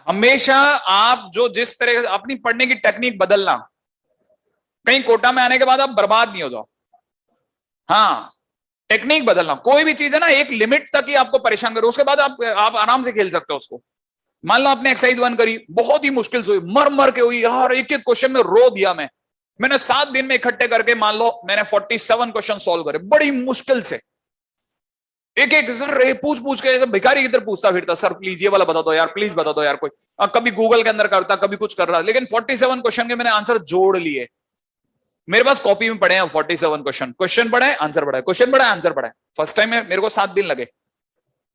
हमेशा आप जो जिस तरह अपनी पढ़ने की टेक्निक बदलना, कहीं कोटा में आने के बाद आप बर्बाद नहीं हो जाओ। हाँ, टेक्निक बदलना, कोई भी चीज है ना एक लिमिट तक ही आपको परेशान करो, उसके बाद आप आराम से खेल सकते हो उसको। मान लो आपने एक्सरसाइज 1 करी, बहुत ही मुश्किल से हुई, मर मर के हुई यार, एक एक क्वेश्चन में रो दिया मैंने 7 दिन में इकट्ठे करके मान लो मैंने 47 क्वेश्चन सॉल्व करे बड़ी मुश्किल से, एक एक सर पूछ पूछ के, भिखारी की तरह पूछता फिरता, सर प्लीज ये वाला बता दो यार, प्लीज बता दो यार कोई। कभी गूगल के अंदर करता, कभी कुछ कर रहा, लेकिन 47 क्वेश्चन के मैंने आंसर जोड़ लिए। मेरे पास कॉपी में पढ़े हैं 47 क्वेश्चन, क्वेश्चन पढ़ा है आंसर पढ़ा है, क्वेश्चन पढ़ा है आंसर पढ़ा है। फर्स्ट टाइम में मेरे को 7 दिन लगे।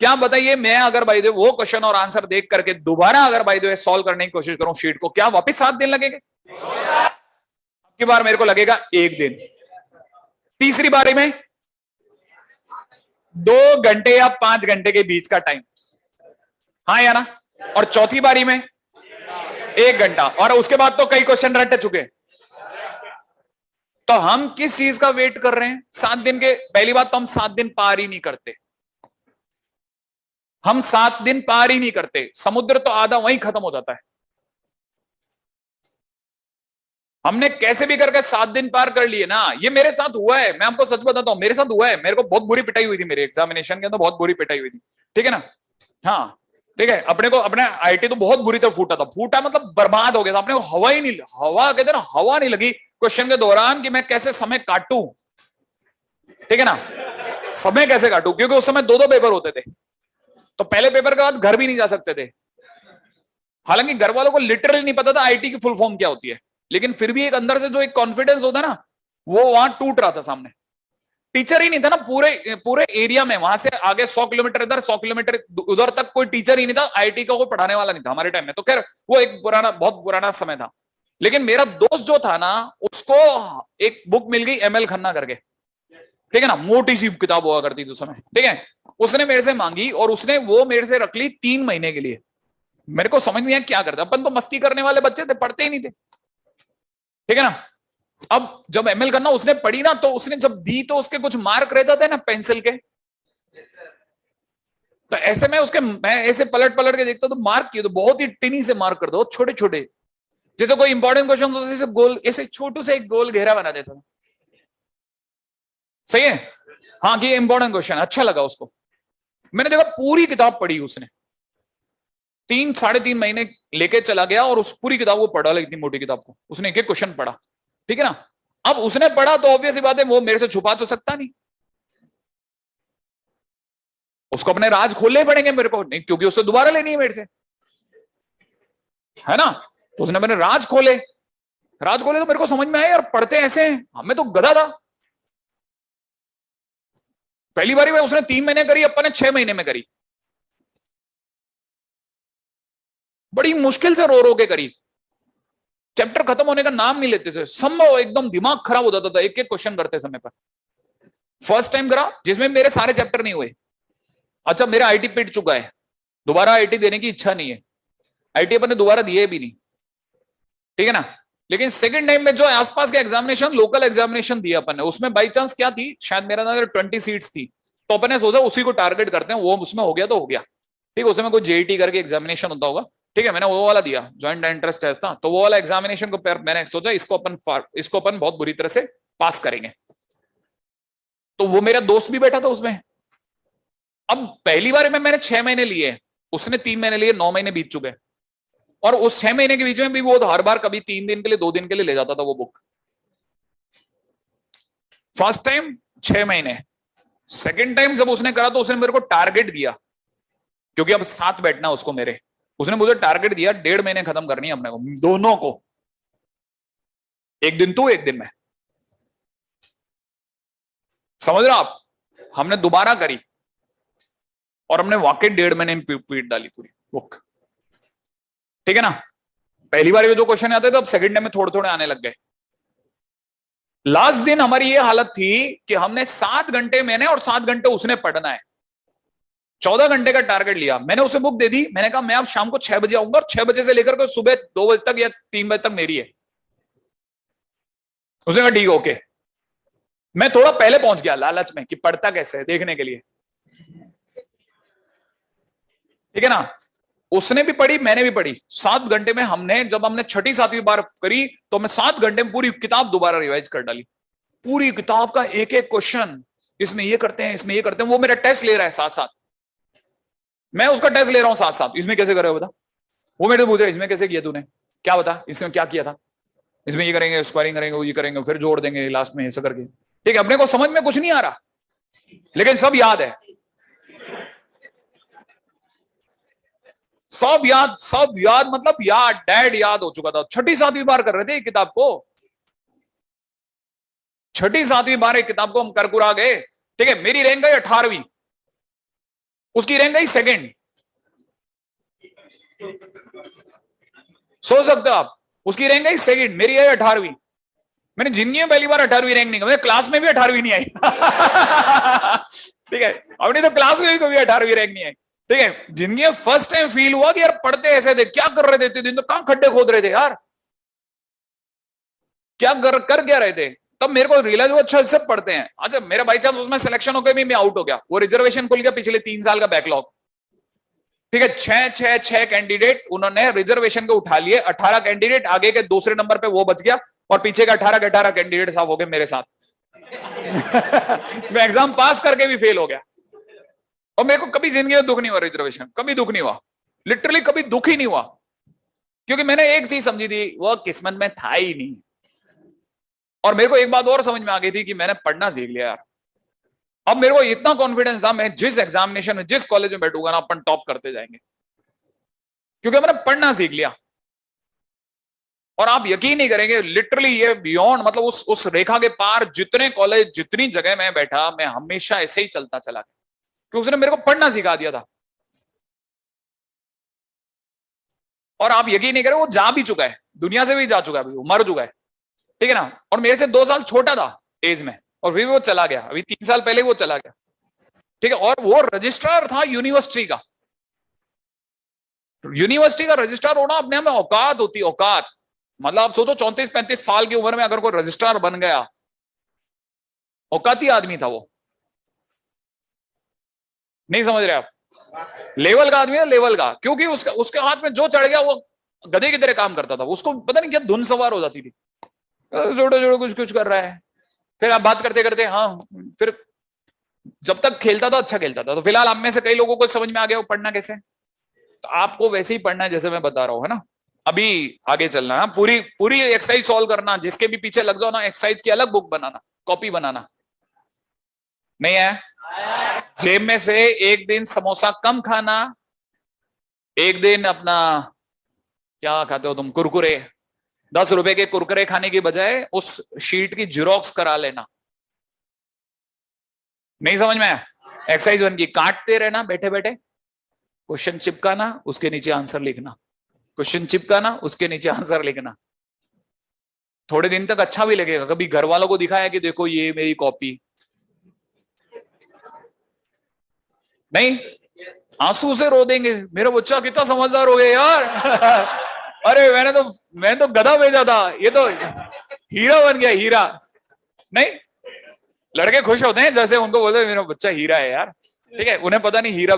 क्या बताइए, मैं अगर बाय द वे वो क्वेश्चन और आंसर देख करके दोबारा अगर बाय द वे सॉल्व करने की कोशिश करूं शीट को, क्या वापस 7 दिन लगेंगे? अब की बार मेरे को लगेगा 1 दिन, तीसरी बारी में 2 घंटे या 5 घंटे के बीच का टाइम, हाँ या ना, और चौथी बारी में 1 घंटा, और उसके बाद तो कई क्वेश्चन रट चुके। तो हम किस चीज का वेट कर रहे हैं 7 दिन के? पहली बात तो हम 7 दिन पार ही नहीं करते, हम 7 दिन पार ही नहीं करते, समुद्र तो आधा वहीं खत्म हो जाता है। हमने कैसे भी करके 7 दिन पार कर लिए ना, ये मेरे साथ हुआ है, मैं आपको सच बताता हूं, मेरे साथ हुआ है। मेरे को बहुत बुरी पिटाई हुई थी मेरे एग्जामिनेशन के अंदर, बहुत बुरी पिटाई हुई थी, ठीक है ना। हाँ ठीक है, अपने को अपने आईटी तो बहुत बुरी तरह फूटा था, फूटा मतलब बर्बाद हो गया था, अपने को हवा ही नहीं, हवा कहते ना, हवा नहीं लगी क्वेश्चन के दौरान कि मैं कैसे समय काटूं, ठीक है ना, समय कैसे काटूं, क्योंकि उस समय 2-2 पेपर होते थे, तो पहले पेपर के बाद घर भी नहीं जा सकते थे। हालांकि घर वालों को लिटरली नहीं पता था आईटी की फुल फॉर्म क्या होती है, लेकिन फिर भी एक अंदर से जो एक कॉन्फिडेंस होता ना, वो वहां टूट रहा था। सामने टीचर ही नहीं था ना पूरे पूरे एरिया में, वहां से आगे 100 किलोमीटर इधर 100 किलोमीटर उधर तक कोई टीचर ही नहीं था, आईटी का कोई पढ़ाने वाला नहीं था हमारे टाइम में। तो खैर वो एक पुराना, बहुत पुराना समय था। लेकिन मेरा दोस्त जो था ना, उसको एक बुक मिल गई एमएल खन्ना करके, ठीक है ना, मोटी सी किताब हुआ करती थी उस समय, ठीक है। उसने मेरे से मांगी और उसने वो मेरे से रख ली 3 महीने के लिए। मेरे को समझ नहीं आया क्या करते, अपन तो मस्ती करने वाले बच्चे थे, पढ़ते ही नहीं थे, ठीक है ना। अब जब एमएल करना उसने पढ़ी ना, तो उसने जब दी तो उसके कुछ मार्क रहते थे ना पेंसिल के, तो ऐसे में उसके, मैं ऐसे पलट पलट के देखता तो मार्क किए तो बहुत ही टिनी से मार्क कर दो, छोटे छोटे, जैसे कोई इंपॉर्टेंट क्वेश्चन तो जैसे गोल, ऐसे छोटू से एक गोल घेरा बना देता था। सही है, हाँ कि इंपॉर्टेंट क्वेश्चन, अच्छा लगा उसको। मैंने देखा पूरी किताब पढ़ी उसने, 3-3.5 महीने लेके चला गया और उस पूरी किताब को पढ़ा, इतनी मोटी किताब को उसने एक एक क्वेश्चन पढ़ा, ठीक है ना। अब उसने पढ़ा तो ऑब्वियस सी बात है वो मेरे से छुपा तो सकता नहीं, उसको अपने राज खोलने पड़ेंगे मेरे को, नहीं क्योंकि उससे दोबारा लेनी है मेरे से, है ना। तो उसने मैंने राज खोले, राज खोले तो मेरे को समझ में आया यार पढ़ते ऐसे हैं, हमें तो गधा था। पहली बारी में उसने 3 महीने करी, अपन ने 6 महीने में करी, बड़ी मुश्किल से रो रो के करी। चैप्टर खत्म होने का नाम नहीं लेते थे, संभव एकदम दिमाग खराब हो जाता था एक एक क्वेश्चन करते समय पर। फर्स्ट टाइम करा जिसमें मेरे सारे चैप्टर नहीं हुए। अच्छा मेरा आईटी पिट चुका है, दोबारा आईटी देने की इच्छा नहीं है, आईटी अपन ने दोबारा दिए भी नहीं, ठीक है ना। लेकिन सेकंड टाइम में जो आसपास के एग्जामिनेशन, लोकल एग्जामिनेशन दिया अपन ने, उसमें बाई चांस क्या थी, शायद मेरा नजर 20 सीट्स थी, तो अपन ने सोचा उसी को टारगेट करते हैं, वो उसमें हो गया तो हो गया, ठीक है। उसमें कोई जेईटी करके एग्जामिनेशन होता होगा, ठीक है, मैंने वो वाला दिया, ज्वाइंट एंट्रेंस टेस्ट था, तो वो वाला एग्जामिनेशन को मैंने सोचा इसको अपन बहुत बुरी तरह से पास करेंगे। तो वो मेरा दोस्त भी बैठा था उसमें। अब पहली बार में मैंने 6 महीने लिए, उसने 3 महीने लिए, 9 महीने बीत चुके, और उस 6 महीने के बीच में भी वो हर बार कभी 3 दिन के लिए 2 दिन के लिए ले जाता था वो बुक। फर्स्ट टाइम 6 महीने, सेकेंड टाइम जब उसने करा तो उसने मेरे को टारगेट दिया, क्योंकि अब साथ बैठना उसको मेरे, उसने मुझे टारगेट दिया 1.5 महीने खत्म करनी है अपने को दोनों को, एक दिन तू एक दिन मैं, समझ रहे हो आप। हमने दोबारा करी और हमने वाकई 1.5 महीने में पीट डाली पूरी बुक, ठीक है ना। पहली बार में जो क्वेश्चन आते थे, अब सेकंड टाइम में थोड़े थोड़े आने लग गए। लास्ट दिन हमारी ये हालत थी कि हमने 7 घंटे मैंने और 7 घंटे उसने पढ़ना है, 14 घंटे का टारगेट लिया। मैंने उसे बुक दे दी, मैंने कहा मैं अब शाम को 6 बजे आऊंगा और 6 बजे से लेकर के सुबह 2 बजे तक या 3 बजे तक मेरी है। उसने कहा ठीक ओके। मैं थोड़ा पहले पहुंच गया लालच में कि पढ़ता कैसे है देखने के लिए, ठीक है ना। उसने भी पढ़ी, मैंने भी पढ़ी। 7 घंटे में हमने, जब हमने छठी सातवीं बार करी तो हमने 7 घंटे में पूरी किताब दोबारा रिवाइज कर डाली। पूरी किताब का एक एक क्वेश्चन, इसमें ये करते हैं, इसमें ये करते हैं। वो मेरा टेस्ट ले रहा है साथ साथ, मैं उसका टेस्ट ले रहा हूं साथ साथ। इसमें कैसे कर रहे हो बता? वो मेरे से पूछ रहा है इसमें कैसे किया तूने, क्या बता इसमें क्या किया था, इसमें ये करेंगे, स्क्वायरिंग करेंगे, वो ये करेंगे, फिर जोड़ देंगे लास्ट में ऐसा करके। ठीक है, अपने को समझ में कुछ नहीं आ रहा, लेकिन सब याद है, सब याद, सब याद। मतलब याद, डैड याद हो चुका था। छठी सातवीं बार कर रहे थे किताब को, छठी सातवीं बार एक किताब को हम कर कुरा गए। ठीक है, मेरी रैंक गई 18वीं, उसकी रैंक गई सेकंड। सोच सकते हो आप, उसकी रैंक गई सेकंड, मेरी आई 18वीं। मैंने जिंदगी में पहली बार 18वीं रैंक नहीं, क्लास में भी 18वीं नहीं आई। ठीक है, अपनी तो क्लास में भी कभी 18वीं रैंक नहीं आई। ठीक है, जिंदगी में फर्स्ट टाइम फील हुआ कि यार पढ़ते ऐसे थे, क्या कर रहे थे इतने दिन, तो कहां खड्डे खोद रहे थे यार, क्या कर क्या रहे थे। तब मेरे को रियलाइज हुआ अच्छा सब पढ़ते हैं। अच्छा, मेरा बाई चांस उसमें सिलेक्शन हो गया, मैं आउट हो गया, वो रिजर्वेशन खुल गया, पिछले 3 साल का बैकलॉग। ठीक है, छह कैंडिडेट उन्होंने रिजर्वेशन को उठा लिए, 18 कैंडिडेट, आगे के दूसरे नंबर पे वो बच गया, और पीछे के 18 के 18 कैंडिडेट साहब हो गए मेरे साथ। मैं एग्जाम पास करके भी फेल हो गया। और मेरे को कभी जिंदगी में दुख नहीं हुआ, रिजर्वेशन कभी दुख नहीं हुआ, लिटरली कभी दुख ही नहीं हुआ, क्योंकि मैंने एक चीज समझी थी, वो किस्मत में था ही नहीं। और मेरे को एक बात और समझ में आ गई थी कि मैंने पढ़ना सीख लिया यार। अब मेरे को इतना कॉन्फिडेंस था, मैं जिस एग्जामिनेशन में, जिस कॉलेज में बैठूंगा ना, अपन टॉप करते जाएंगे, क्योंकि मैंने पढ़ना सीख लिया। और आप यकीन नहीं करेंगे, लिटरली ये बियॉन्ड, मतलब उस रेखा के पार जितने कॉलेज, जितनी जगह मैं बैठा, मैं हमेशा ऐसे ही चलता चला गया, क्योंकि उसने मेरे को पढ़ना सिखा दिया था। और आप यकीन नहीं करें, वो जा भी चुका है, दुनिया से भी जा चुका है, वो मर चुका है। ठीक है ना, और मेरे से 2 साल छोटा था एज में, और फिर वो चला गया, अभी 3 साल पहले वो चला गया। ठीक है, और वो रजिस्ट्रार था यूनिवर्सिटी का। यूनिवर्सिटी का रजिस्ट्रार होना अपने आप में औकात होती है, औकात। मतलब आप सोचो 34-35 साल की उम्र में अगर कोई रजिस्ट्रार बन गया, औकाती आदमी था वो। नहीं समझ रहे आप? लेवल का आदमी है, लेवल का, क्योंकि उसका उसके हाथ में जो चढ़ गया वो गधे की तरह काम करता था। उसको पता नहीं क्या धुन सवार हो जाती थी, जोड़ो जोड़ो कुछ कुछ कर रहा है। फिर आप बात करते करते, हाँ, फिर जब तक खेलता था अच्छा खेलता था। तो फिलहाल आप में से कई लोगों को समझ में आ गया वो पढ़ना कैसे, तो आपको वैसे ही पढ़ना है जैसे मैं बता रहा हूँ, है ना। अभी आगे चलना है, पूरी पूरी एक्सरसाइज सॉल्व करना, जिसके भी पीछे लग जाओ ना, एक्सरसाइज की अलग बुक बनाना, कॉपी बनाना। नहीं है? जेब में से एक दिन समोसा कम खाना, एक दिन अपना क्या खाते हो तुम, कुरकुरे, 10 रुपए के कुरकुरे खाने की बजाय उस शीट की जेरोक्स करा लेना। नहीं समझ में आया? एक्सरसाइज 1 की, काटते रहना बैठे बैठे, क्वेश्चन चिपकाना, उसके नीचे आंसर लिखना, क्वेश्चन चिपकाना, उसके नीचे आंसर लिखना। थोड़े दिन तक अच्छा भी लगेगा, कभी घर वालों को दिखाया कि देखो ये मेरी कॉपी, नहीं, आंसू से रो देंगे, मेरा बच्चा कितना समझदार हो गया यार। अरे मैंने तो गधा भेजा था, ये तो हीरा बन गया, हीरा। नहीं, लड़के खुश होते हैं जैसे उनको बोलते मेरा बच्चा हीरा है यार। ठीक है, उन्हें पता नहीं हीरा